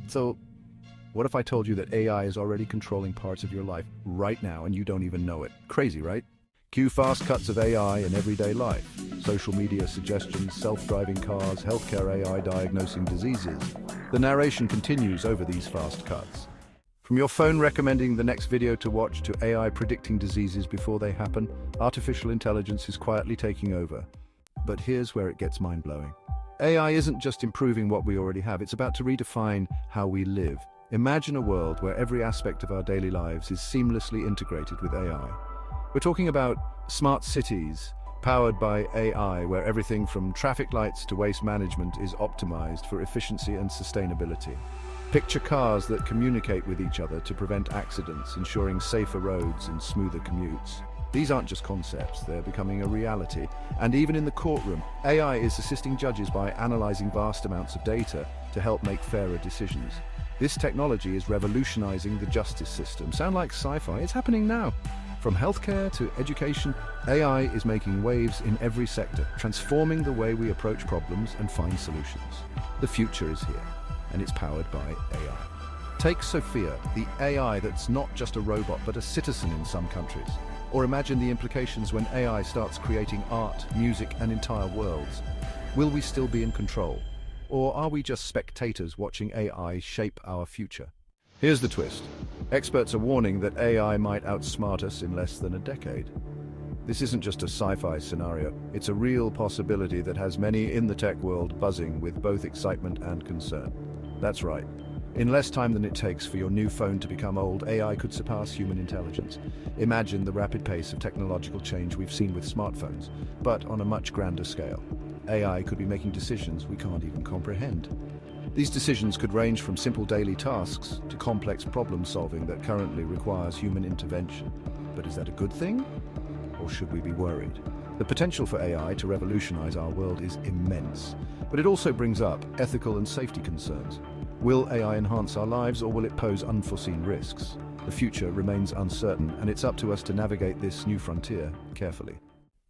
So, what if I told you that AI is already controlling parts of your life right now and you don't even know it? Crazy, right? Cue fast cuts of AI in everyday life. Social media suggestions, self-driving cars, healthcare AI diagnosing diseases. The narration continues over these fast cuts. From your phone recommending the next video to watch to AI predicting diseases before they happen, artificial intelligence is quietly taking over. But here's where it gets mind-blowing. AI isn't just improving what we already have, it's about to redefine how we live. Imagine a world where every aspect of our daily lives is seamlessly integrated with AI. We're talking about smart cities, powered by AI, where everything from traffic lights to waste management is optimized for efficiency and sustainability. Picture cars that communicate with each other to prevent accidents, ensuring safer roads and smoother commutes. These aren't just concepts, they're becoming a reality. And even in the courtroom, AI is assisting judges by analyzing vast amounts of data to help make fairer decisions. This technology is revolutionizing the justice system. Sound like sci-fi? It's happening now. From healthcare to education, AI is making waves in every sector, transforming the way we approach problems and find solutions. The future is here, and it's powered by AI. Take Sophia, the AI that's not just a robot, but a citizen in some countries. Or imagine the implications when AI starts creating art, music, and entire worlds. Will we still be in control? Or are we just spectators watching AI shape our future? Here's the twist. Experts are warning that AI might outsmart us in less than a decade. This isn't just a sci-fi scenario, it's a real possibility that has many in the tech world buzzing with both excitement and concern. That's right. In less time than it takes for your new phone to become old, AI could surpass human intelligence. Imagine the rapid pace of technological change we've seen with smartphones, but on a much grander scale. AI could be making decisions we can't even comprehend. These decisions could range from simple daily tasks to complex problem solving that currently requires human intervention. But is that a good thing? Or should we be worried? The potential for AI to revolutionize our world is immense, but it also brings up ethical and safety concerns. Will AI enhance our lives, or will it pose unforeseen risks? The future remains uncertain, and it's up to us to navigate this new frontier carefully.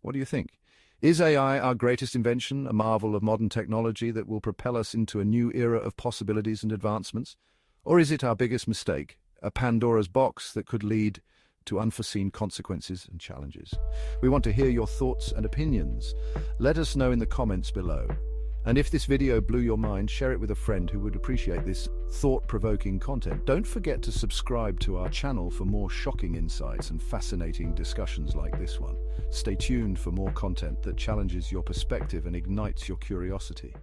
What do you think? Is AI our greatest invention, a marvel of modern technology that will propel us into a new era of possibilities and advancements? Or is it our biggest mistake, a Pandora's box that could lead to unforeseen consequences and challenges? We want to hear your thoughts and opinions. Let us know in the comments below. And if this video blew your mind, share it with a friend who would appreciate this thought-provoking content. Don't forget to subscribe to our channel for more shocking insights and fascinating discussions like this one. Stay tuned for more content that challenges your perspective and ignites your curiosity.